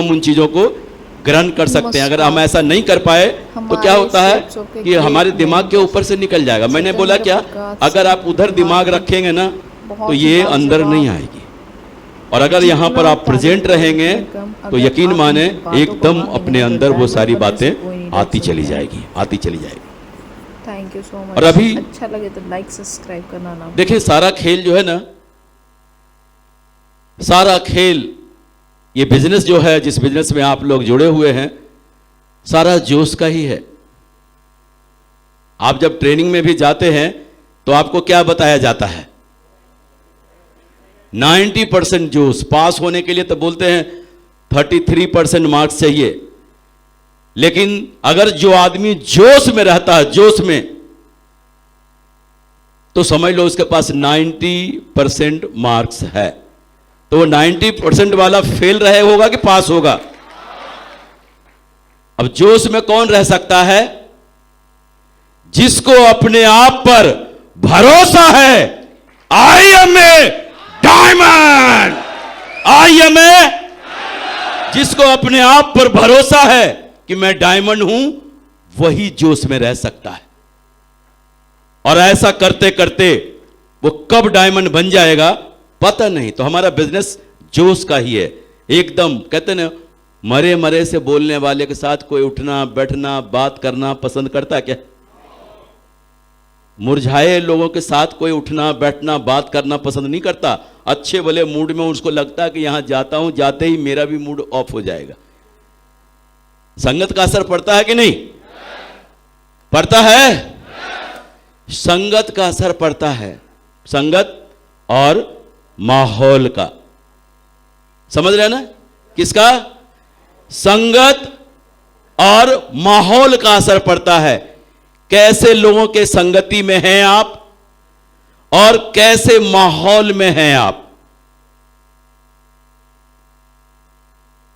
हम उन चीजों को ग्रहण कर सकते हैं। अगर हम ऐसा नहीं कर पाए तो क्या होता है कि हमारे दिमाग के ऊपर से निकल जाएगा। मैंने बोला क्या, अगर आप उधर दिमाग रखेंगे ना तो ये अंदर नहीं आएगी, और अगर यहाँ पर आप प्रेजेंट रहेंगे तो यकीन माने एकदम अपने अंदर वो सारी बातें आती चली जाएगी, आती चली जाएगी। Thank you so much. और अभी अच्छा लगे तो लाइक सब्सक्राइब करना ना। देखिए, सारा खेल जो है ना, सारा खेल, ये बिजनेस जो है, जिस बिजनेस में आप लोग जुड़े हुए हैं, सारा जोश का ही है। आप जब ट्रेनिंग में भी जाते हैं तो आपको क्या बताया जाता है? 90% जोश। पास होने के लिए तो बोलते हैं 33% मार्क्स चाहिए, लेकिन अगर जो आदमी जोश में रहता है, जोश में, तो समझ लो उसके पास 90% मार्क्स है। तो वो 90% वाला फेल रहे होगा कि पास होगा? अब जोश में कौन रह सकता है? जिसको अपने आप पर भरोसा है। I am a diamond, I am a, जिसको अपने आप पर भरोसा है कि मैं डायमंड हूं, वही जोश में रह सकता है। और ऐसा करते करते वो कब डायमंड बन जाएगा पता नहीं। तो हमारा बिजनेस जोश का ही है एकदम। कहते ना, मरे मरे से बोलने वाले के साथ कोई उठना बैठना बात करना पसंद करता है क्या? मुरझाए लोगों के साथ कोई उठना बैठना बात करना पसंद नहीं करता। अच्छे भले मूड में उसको लगता है कि यहां जाता हूं, जाते ही मेरा भी मूड ऑफ हो जाएगा। संगत का असर पड़ता है कि नहीं पड़ता है? संगत का असर पड़ता है, संगत और माहौल का। समझ रहे हैं ना? किसका? संगत और माहौल का असर पड़ता है। कैसे लोगों के संगति में हैं आप और कैसे माहौल में हैं आप।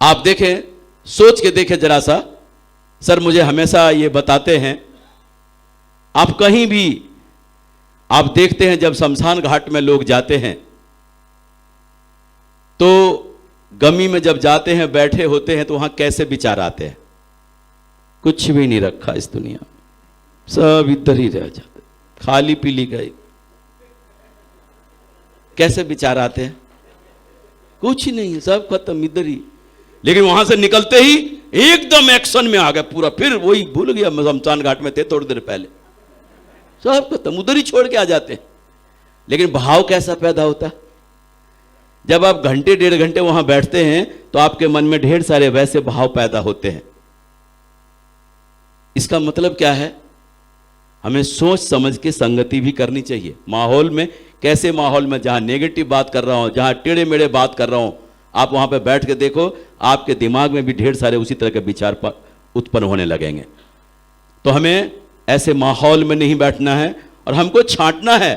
आप देखें, सोच के देखें जरा सा। सर मुझे हमेशा ये बताते हैं, आप कहीं भी आप देखते हैं जब शमशान घाट में लोग जाते हैं तो गमी में जब जाते हैं बैठे होते हैं तो वहां कैसे विचार आते हैं? कुछ भी नहीं रखा इस दुनिया में, सब इधर ही रह जाते, खाली पीली गई। कैसे विचार आते हैं? कुछ नहीं, सब खत्म इधर ही। लेकिन वहां से निकलते ही एकदम एक्शन में आ गया पूरा, फिर वही भूल गया शमशान घाट में थे थोड़ी देर पहले, सब खत्म, उधर ही छोड़ के आ जाते हैं। लेकिन भाव कैसा पैदा होता है? जब आप घंटे डेढ़ घंटे वहां बैठते हैं तो आपके मन में ढेर सारे वैसे भाव पैदा होते हैं। इसका मतलब क्या है? हमें सोच समझ के संगति भी करनी चाहिए। माहौल में, कैसे माहौल में, जहां नेगेटिव बात कर रहा हूं, जहां टेढ़े मेढ़े बात कर रहा हूं, आप वहां पे बैठ के देखो, आपके दिमाग में भी ढेर सारे उसी तरह के विचार उत्पन्न होने लगेंगे। तो हमें ऐसे माहौल में नहीं बैठना है और हमको छांटना है।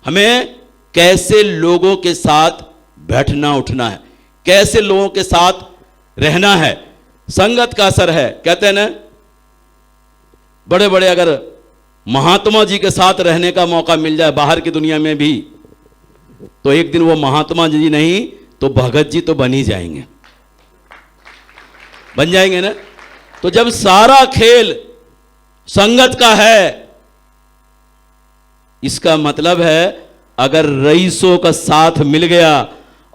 हमें कैसे लोगों के साथ बैठना उठना है, कैसे लोगों के साथ रहना है। संगत का असर है। कहते हैं ना, बड़े बड़े अगर महात्मा जी के साथ रहने का मौका मिल जाए बाहर की दुनिया में भी, तो एक दिन वो महात्मा जी नहीं तो भगत जी तो बन ही जाएंगे, बन जाएंगे ना। तो जब सारा खेल संगत का है, इसका मतलब है अगर रईसों का साथ मिल गया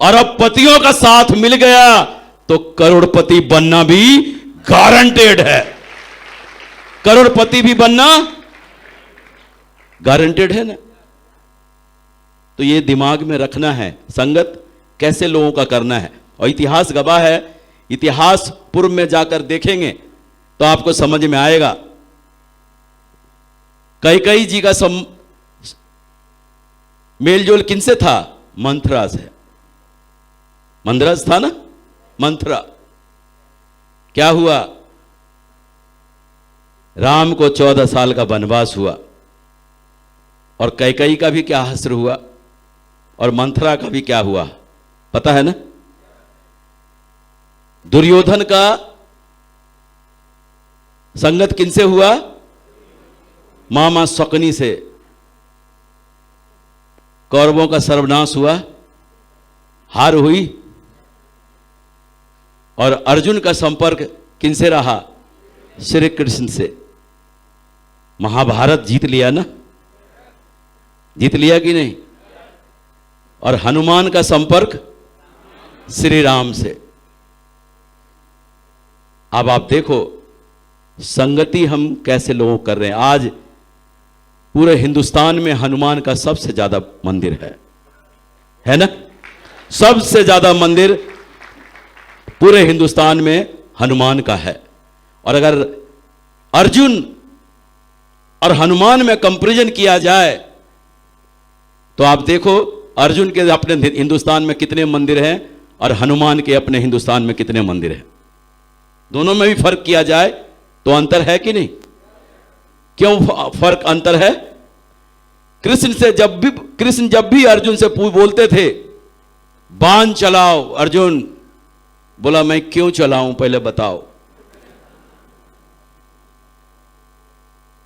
और अरबपतियों का साथ मिल गया तो करोड़पति बनना भी गारंटेड है। करोड़पति भी बनना गारंटेड है ना। तो ये दिमाग में रखना है, संगत कैसे लोगों का करना है। और इतिहास गवाह है, इतिहास पूर्व में जाकर देखेंगे तो आपको समझ में आएगा। कैकेयी जी का मेलजोल किनसे था? मंथरा से। मंदरस था ना, मंथरा। क्या हुआ? राम को 14 साल का वनवास हुआ और कैकेयी का भी क्या हश्र हुआ और मंथरा का भी क्या हुआ पता है ना? दुर्योधन का संगत किनसे हुआ? मामा शकुनी से। कौरवों का सर्वनाश हुआ, हार हुई। और अर्जुन का संपर्क किनसे रहा? श्री कृष्ण से। महाभारत जीत लिया ना? जीत लिया कि नहीं? और हनुमान का संपर्क श्री राम से। अब आप देखो संगति हम कैसे लोगों कर रहे हैं। आज पूरे हिंदुस्तान में हनुमान का सबसे ज्यादा मंदिर है ना? सबसे ज्यादा मंदिर पूरे हिंदुस्तान में हनुमान का है। और अगर अर्जुन और हनुमान में कंपैरिजन किया जाए तो आप देखो अर्जुन के अपने हिंदुस्तान में कितने मंदिर हैं और हनुमान के अपने हिंदुस्तान में कितने मंदिर हैं। दोनों में भी फर्क किया जाए तो अंतर है कि नहीं? क्यों फर्क अंतर है? कृष्ण जब भी अर्जुन से बोलते थे बाण चलाओ, अर्जुन बोला मैं क्यों चलाऊं पहले बताओ।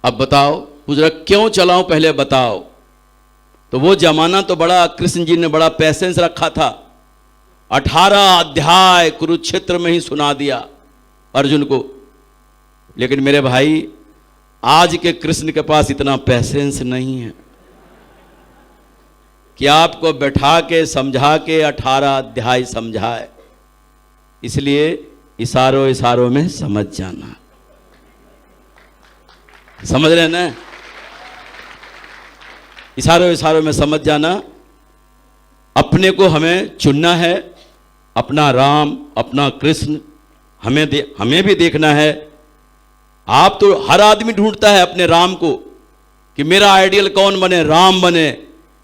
अब बताओ, पूछ रहा क्यों चलाऊं पहले बताओ। तो वो जमाना तो बड़ा, कृष्ण जी ने बड़ा पैसेंस रखा था। 18 अध्याय कुरुक्षेत्र में ही सुना दिया अर्जुन को। लेकिन मेरे भाई आज के कृष्ण के पास इतना पैसेंस नहीं है कि आपको बैठा के समझा के 18 अध्याय समझाए। इसलिए इशारों इशारों में समझ जाना। समझ रहे हैं ना? इशारों इशारों में समझ जाना। अपने को हमें चुनना है, अपना राम अपना कृष्ण हमें भी देखना है। आप तो हर आदमी ढूंढता है अपने राम को कि मेरा आइडियल कौन बने? राम बने।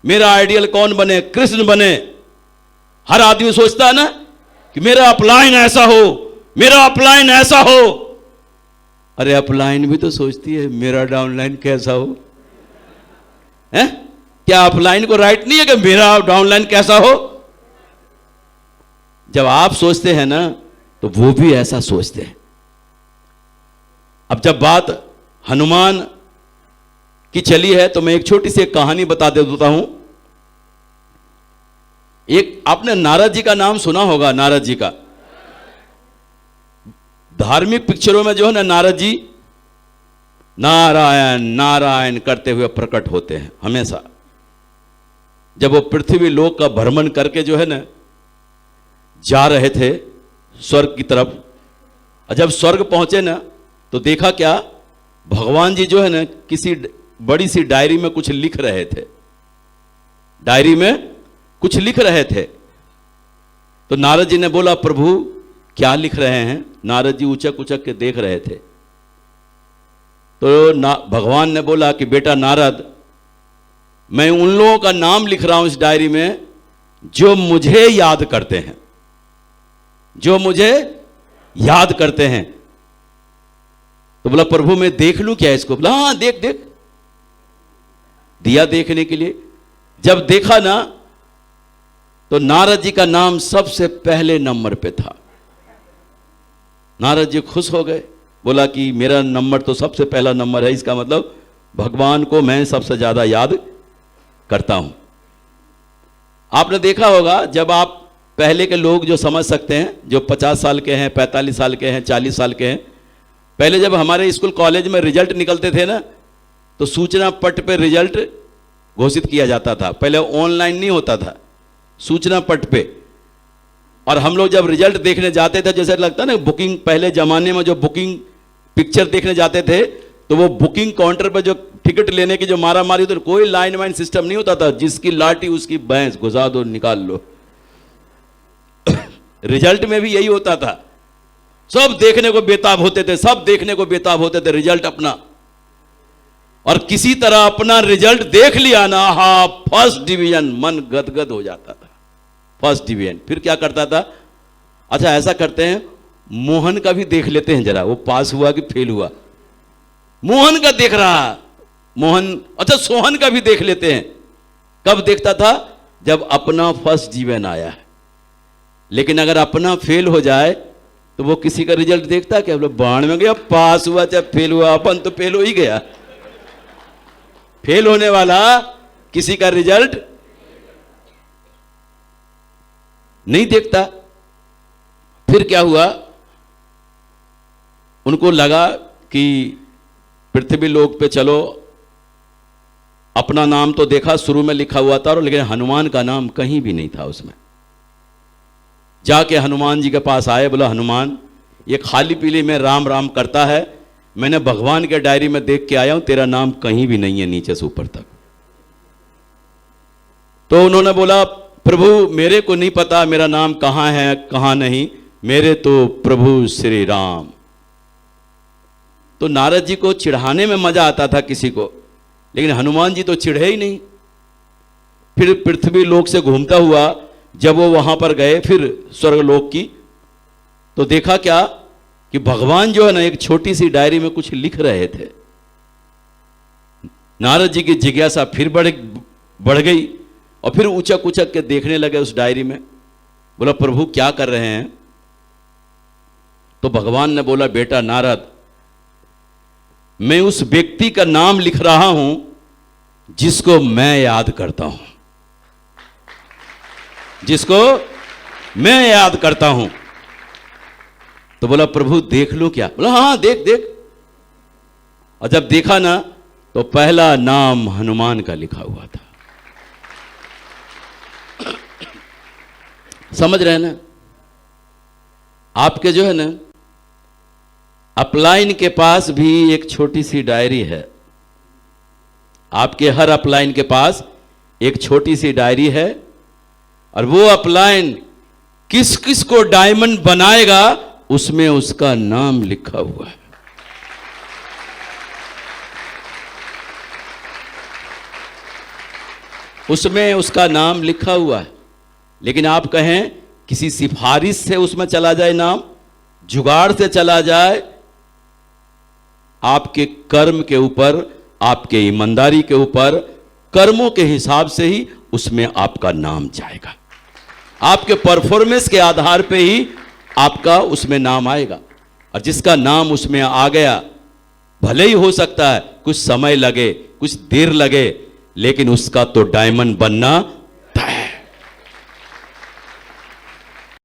मेरा आइडियल कौन बने? कृष्ण बने। हर आदमी सोचता है ना कि मेरा अपलाइन ऐसा हो, मेरा अपलाइन ऐसा हो। अरे अपलाइन भी तो सोचती है मेरा डाउनलाइन कैसा हो। है क्या अपलाइन को राइट नहीं है कि मेरा डाउनलाइन कैसा हो? जब आप सोचते हैं ना तो वो भी ऐसा सोचते हैं। अब जब बात हनुमान की चली है तो मैं एक छोटी सी कहानी बता देता हूं। एक आपने नारद जी का नाम सुना होगा। नारद जी का धार्मिक पिक्चरों में जो है ना, नारद जी नारायण नारायण करते हुए प्रकट होते हैं हमेशा। जब वो पृथ्वी लोक का भ्रमण करके जो है ना जा रहे थे स्वर्ग की तरफ, और जब स्वर्ग पहुंचे ना तो देखा क्या, भगवान जी जो है ना किसी बड़ी सी डायरी में कुछ लिख रहे थे। डायरी में कुछ लिख रहे थे। तो नारद जी ने बोला प्रभु क्या लिख रहे हैं? नारद जी उचक उचक के देख रहे थे। तो भगवान ने बोला कि बेटा नारद, मैं उन लोगों का नाम लिख रहा हूं इस डायरी में जो मुझे याद करते हैं, जो मुझे याद करते हैं। तो बोला प्रभु मैं देख लूं क्या इसको? बोला हाँ देख देख। दिया देखने के लिए। जब देखा ना तो नारद जी का नाम सबसे पहले नंबर पे था। नारद जी खुश हो गए। बोला कि मेरा नंबर तो सबसे पहला नंबर है, इसका मतलब भगवान को मैं सबसे ज्यादा याद करता हूं। आपने देखा होगा जब आप पहले के लोग जो समझ सकते हैं, जो 50 साल के हैं, 45 साल के हैं, 40 साल के हैं, पहले जब हमारे स्कूल कॉलेज में रिजल्ट निकलते थे ना तो सूचना पट पे रिजल्ट घोषित किया जाता था। पहले ऑनलाइन नहीं होता था, सूचना पट पे। और हम लोग जब रिजल्ट देखने जाते थे, जैसे लगता ना बुकिंग, पहले जमाने में जो बुकिंग पिक्चर देखने जाते थे तो वो बुकिंग काउंटर पे जो टिकट लेने की जो मारा मारी होती, कोई लाइन वाइन सिस्टम नहीं होता था। जिसकी लाठी उसकी भैंस, घुसा दो निकाल लो। रिजल्ट में भी यही होता था। सब देखने को बेताब होते थे, सब देखने को बेताब होते थे रिजल्ट अपना। और किसी तरह अपना रिजल्ट देख लिया ना, हा फर्स्ट डिवीजन, मन गदगद हो जाता था। First division. फिर क्या करता था, अच्छा ऐसा करते हैं मोहन का भी देख लेते हैं जरा, वो पास हुआ कि फेल हुआ। मोहन का देख रहा, मोहन, अच्छा सोहन का भी देख लेते हैं। कब देखता था? जब अपना फर्स्ट डिवीजन आया है। लेकिन अगर अपना फेल हो जाए तो वो किसी का रिजल्ट देखता क्या? बोले बाण में गया, पास हुआ चाहे फेल हुआ, अपन तो फेल हो ही गया। फेल होने वाला किसी का रिजल्ट नहीं देखता। फिर क्या हुआ, उनको लगा कि पृथ्वी लोक पे चलो, अपना नाम तो देखा शुरू में लिखा हुआ था, और लेकिन हनुमान का नाम कहीं भी नहीं था उसमें। जाके हनुमान जी के पास आए, बोला हनुमान ये खाली पीली में राम राम करता है, मैंने भगवान के डायरी में देख के आया हूं, तेरा नाम कहीं भी नहीं है नीचे से ऊपर तक। तो उन्होंने बोला प्रभु मेरे को नहीं पता मेरा नाम कहां है कहां नहीं, मेरे तो प्रभु श्री राम। तो नारद जी को चिढ़ाने में मजा आता था किसी को, लेकिन हनुमान जी तो चिढ़े ही नहीं। फिर पृथ्वी लोक से घूमता हुआ जब वो वहां पर गए फिर स्वर्गलोक की, तो देखा क्या कि भगवान जो है ना एक छोटी सी डायरी में कुछ लिख रहे थे। नारद जी की जिज्ञासा फिर बढ़ गई, और फिर उचक उचक के देखने लगे उस डायरी में। बोला प्रभु क्या कर रहे हैं? तो भगवान ने बोला बेटा नारद, मैं उस व्यक्ति का नाम लिख रहा हूं जिसको मैं याद करता हूं, जिसको मैं याद करता हूं। तो बोला प्रभु देख लो क्या? बोला हाँ देख देख। और जब देखा ना तो पहला नाम हनुमान का लिखा हुआ था। समझ रहे हैं ना? आपके जो है ना अपलाइन के पास भी एक छोटी सी डायरी है। आपके हर अपलाइन के पास एक छोटी सी डायरी है, और वो अपलाइन किस किस को डायमंड बनाएगा उसमें उसका नाम लिखा हुआ है। उसमें उसका नाम लिखा हुआ है। लेकिन आप कहें किसी सिफारिश से उसमें चला जाए नाम, जुगाड़ से चला जाए, आपके कर्म के ऊपर, आपके ईमानदारी के ऊपर, कर्मों के हिसाब से ही उसमें आपका नाम जाएगा। आपके परफॉर्मेंस के आधार पे ही आपका उसमें नाम आएगा। और जिसका नाम उसमें आ गया, भले ही हो सकता है कुछ समय लगे, कुछ देर लगे, लेकिन उसका तो डायमंड बनना